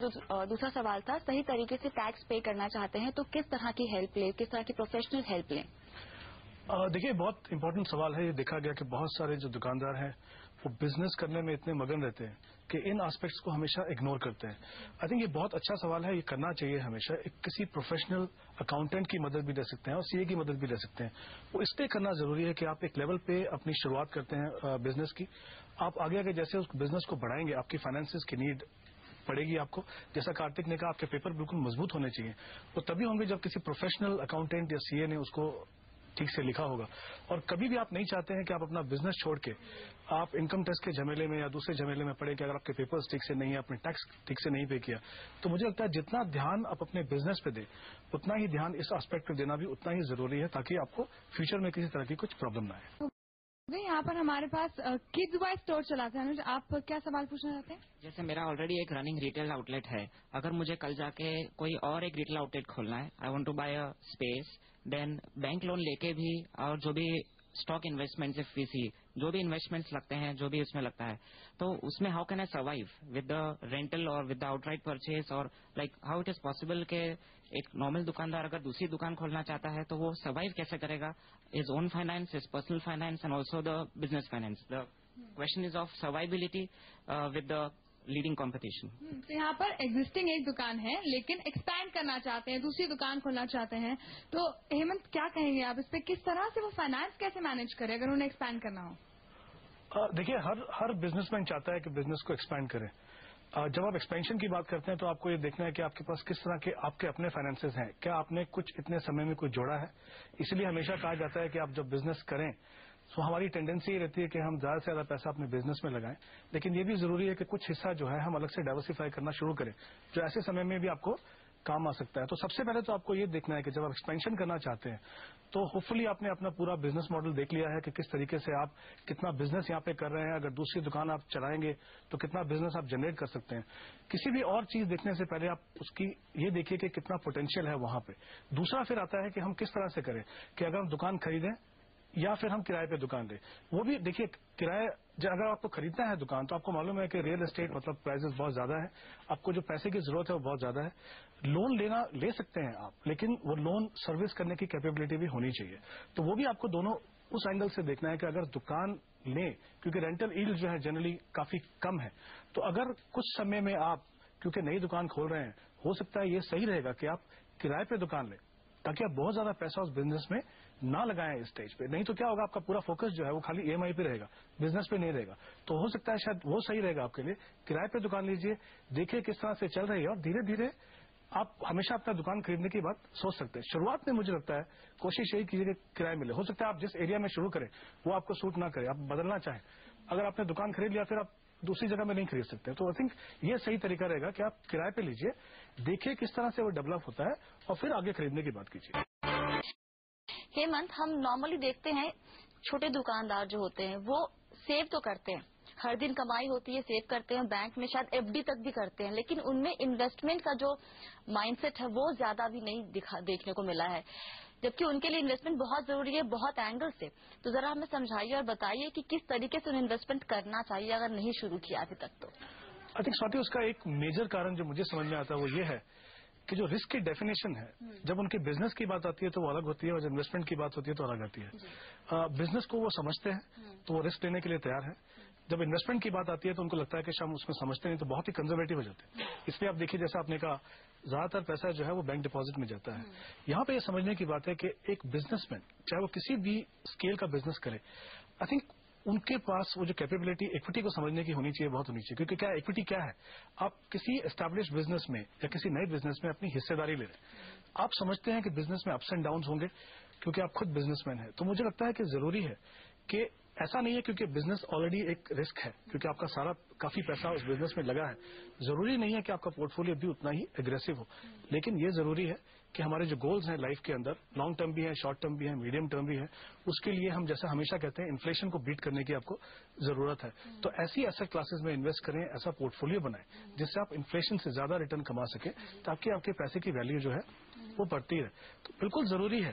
دوسرا سوال تھا، صحیح طریقے سے ٹیکس پے کرنا چاہتے ہیں تو کس طرح کی ہیلپ لیں، کس طرح کی پروفیشنل ہیلپ لیں؟ دیکھیے، بہت امپورٹنٹ سوال ہے. یہ دیکھا گیا کہ بہت سارے جو دکاندار ہیں وہ بزنس کرنے میں اتنے مگن رہتے ہیں کہ ان آسپیکٹس کو ہمیشہ اگنور کرتے ہیں. آئی تھنک یہ بہت اچھا سوال ہے، یہ کرنا چاہیے ہمیشہ. کسی پروفیشنل اکاؤنٹنٹ کی مدد بھی لے سکتے ہیں اور سی اے کی مدد بھی لے سکتے ہیں. وہ اس لیے کرنا ضروری ہے کہ آپ ایک لیول پہ اپنی شروعات کرتے ہیں بزنس کی. آپ آگے آگے جیسے اس بزنس کو بڑھائیں گے آپ کی فائنانسز کی نیڈ پڑے گی آپ کو. جیسا کارتک نے کہا، آپ کے پیپر بالکل مضبوط ہونے چاہیے. وہ تبھی ہوں گے جب کسی پروفیشنل اکاؤنٹنٹ یا سی اے نے اس کو ٹھیک سے لکھا ہوگا. اور کبھی بھی آپ نہیں چاہتے ہیں کہ آپ اپنا بزنس چھوڑ کے آپ انکم ٹیکس کے جھمیلے میں یا دوسرے جھمیلے میں پڑے کہ اگر آپ کے پیپرز ٹھیک سے نہیں ہے، اپنے ٹیکس ٹھیک سے نہیں پے کیا. تو مجھے لگتا ہے جتنا دھیان آپ اپنے بزنس پہ دیں اتنا ہی دھیان اس آسپیکٹ پہ دینا بھی اتنا ہی ضروری ہے، تاکہ آپ کو فیوچر میں کسی طرح کی کچھ پرابلم نہ آئے. یہاں پر ہمارے پاس کڈز وائز اسٹور چلاتے ہیں. آپ کیا سوال پوچھنا چاہتے ہیں؟ جیسے میرا آلریڈی ایک رننگ ریٹیل آؤٹ لیٹ ہے، اگر مجھے کل جا کے کوئی اور ایک ریٹیل آؤٹ لیٹ کھولنا ہے، I want to buy a space, then bank loan لے کے بھی اور جو بھی اسٹاک انویسٹمنٹ سے فیسی جو بھی انویسٹمنٹس لگتے ہیں، جو بھی اس میں لگتا ہے، تو اس میں how can I survive with the rental اور with the outright purchase, اور like how it is possible کہ ایک نارمل دکاندار اگر دوسری دکان کھولنا چاہتا ہے تو وہ سروائیو کیسے کرے گا؟ Is own finance, is personal finance and also the business finance. The question is of survivability with the leading competition. تو یہاں پر ایگزسٹنگ ایک دکان ہے لیکن ایکسپینڈ کرنا چاہتے ہیں، دوسری دکان کھولنا چاہتے ہیں، تو ہیمنت کیا کہیں گے آپ اس پہ؟ کس طرح سے وہ فائنانس کیسے مینج کرے اگر انہیں ایکسپینڈ کرنا ہو؟ دیکھیے، ہر بزنس مین چاہتا ہے کہ بزنس کو ایکسپینڈ کرے. جب آپ ایکسپینشن کی بات کرتے ہیں تو آپ کو یہ دیکھنا ہے کہ آپ کے پاس کس طرح کے آپ کے اپنے فائنانسز ہیں. کیا آپ نے کچھ اتنے سمے میں کچھ جوڑا ہے؟ اس لیے ہمیشہ کہا جاتا ہے کہ آپ جب بزنس کریں تو ہماری ٹینڈنسی یہ رہتی ہے کہ ہم زیادہ سے زیادہ پیسہ اپنے بزنس میں لگائیں، لیکن یہ بھی ضروری ہے کہ کچھ حصہ جو ہے ہم الگ سے ڈائیورسفائی کرنا شروع کریں جو ایسے سمے میں بھی آپ کو کام آ سکتا ہے. تو سب سے پہلے تو آپ کو یہ دیکھنا ہے کہ جب آپ ایکسپینشن کرنا چاہتے ہیں تو ہوپ فلی آپ نے اپنا پورا بزنس ماڈل دیکھ لیا ہے کہ کس طریقے سے آپ کتنا بزنس یہاں پہ کر رہے ہیں. اگر دوسری دکان آپ چلائیں گے تو کتنا بزنس آپ جنریٹ کر سکتے ہیں. کسی بھی اور چیز دیکھنے سے پہلے آپ اس کی یہ دیکھیے کہ کتنا پوٹینشیل ہے وہاں پہ. دوسرا پھر آتا ہے کہ ہم کس طرح سے کریں کہ اگر ہم دکان خریدیں یا پھر ہم کرائے پہ دکان دیں. وہ بھی دیکھیے، کرایہ اگر آپ کو خریدنا ہے دکان تو آپ کو معلوم ہے کہ ریئل اسٹیٹ مطلب پرائزز بہت زیادہ ہے، آپ کو جو پیسے کی ضرورت ہے وہ بہت زیادہ ہے. لون لے سکتے ہیں آپ، لیکن وہ لون سروس کرنے کی کیپیبلٹی بھی ہونی چاہیے. تو وہ بھی آپ کو دونوں اس اینگل سے دیکھنا ہے کہ اگر دکان لیں، کیونکہ رینٹل ایلڈ جو ہے جنرلی کافی کم ہے، تو اگر کچھ سمے میں آپ کیونکہ نئی دکان کھول رہے ہیں، ہو سکتا ہے یہ صحیح رہے گا کہ آپ کرائے پہ دکان لیں تاکہ آپ بہت زیادہ پیسہ اس بزنس میں نہ لگائیں اس اسٹیج پہ. نہیں تو کیا ہوگا، آپ کا پورا فوکس جو ہے وہ خالی ای ایم آئی پہ رہے گا، بزنس پہ نہیں رہے گا. تو ہو سکتا ہے شاید وہ صحیح رہے گا آپ کے لیے. کرائے پہ دکان لیجئے، دیکھیے کس طرح سے چل رہی ہے، اور دھیرے دھیرے آپ ہمیشہ اپنا دکان خریدنے کی بات سوچ سکتے ہیں. شروعات میں مجھے لگتا ہے کوشش یہی کیجیے کہ کرائے ملے. ہو سکتا ہے آپ جس ایریا میں شروع کریں وہ آپ کو سوٹ نہ کرے، آپ بدلنا چاہیں. اگر آپ نے دکان خرید لیا پھر آپ دوسری جگہ میں نہیں خرید سکتے. تو آئی تھنک یہ صحیح طریقہ رہے گا کہ آپ کرائے پہ لیجئے، دیکھیے کس طرح سے وہ ڈیولپ ہوتا ہے اور پھر آگے خریدنے کی بات کیجیے. ہیمنت، ہم نارملی دیکھتے ہیں چھوٹے دکاندار جو ہوتے ہیں وہ سیو تو کرتے ہیں، ہر دن کمائی ہوتی ہے، سیو کرتے ہیں، بینک میں شاید ایف ڈی تک بھی کرتے ہیں، لیکن ان میں انویسٹمنٹ کا جو مائنڈ سیٹ ہے وہ زیادہ بھی نہیں دیکھنے کو ملا ہے، جبکہ ان کے لیے انویسٹمنٹ بہت ضروری ہے بہت اینگل سے. تو ذرا ہمیں سمجھائیے اور بتائیے کہ کس طریقے سے انہیں انویسٹمنٹ کرنا چاہیے اگر نہیں شروع کیا ابھی تک. تو آئی تھنک سواتی، اس کا ایک میجر کارن جو مجھے سمجھ میں آتا ہے وہ یہ ہے کہ جو رسک کی ڈیفینیشن ہے جب ان کے بزنس کی بات آتی ہے تو وہ الگ ہوتی ہے، اور جب انویسٹمنٹ کی بات ہوتی ہے تو الگ آتی ہے. بزنس کو وہ سمجھتے ہیں تو وہ رسک لینے کے لیے تیار ہے. جب انویسٹمنٹ کی بات آتی ہے تو ان کو لگتا ہے کہ شاید اس میں سمجھتے نہیں تو بہت ہی کنزرویٹو ہو جاتے ہیں. اس لیے آپ دیکھیے، جیسا آپ نے کہا، زیادہ تر پیسہ جو ہے وہ بینک ڈپازٹ میں جاتا ہے. یہاں پہ یہ سمجھنے کی بات ہے کہ ایک بزنس مین چاہے وہ کسی بھی اسکیل کا بزنس کرے، آئی تھنک ان کے پاس وہ جو کیپیبلٹی ایکوٹی کو سمجھنے کی ہونی چاہیے، بہت ہونی چاہیے. کیونکہ کیا ایکوٹی کیا ہے؟ آپ کسی اسٹیبلش بزنس میں یا کسی نئے بزنس میں اپنی حصے داری لے رہے ہیں. آپ سمجھتے ہیں کہ بزنس میں اپس اینڈ ڈاؤنز ہوں گے کیونکہ آپ خود بزنس مین ہیں. تو مجھے لگتا ہے کہ ضروری ہے کہ ایسا نہیں ہے کیونکہ بزنس آلریڈی ایک رسک ہے، کیونکہ آپ کا سارا کافی پیسہ اس بزنس میں لگا ہے. ضروری نہیں ہے کہ آپ کا پورٹ فولیو بھی اتنا ہی اگریسو ہو، لیکن یہ ضروری ہے کہ ہمارے جو گولز ہیں لائف کے اندر، لانگ ٹرم بھی ہیں، شارٹ ٹرم بھی ہیں، میڈیم ٹرم بھی ہیں، اس کے لیے ہم جیسا ہمیشہ کہتے ہیں انفلیشن کو بیٹ کرنے کی آپ کو ضرورت ہے. تو ایسی ایسٹ کلاسز میں انویسٹ کریں، ایسا پورٹ فولیو بنائیں جس سے آپ انفلیشن سے زیادہ ریٹرن کما سکیں، تاکہ آپ کے پیسے کی ویلیو جو ہے وہ بڑھتی رہے. تو بالکل ضروری ہے.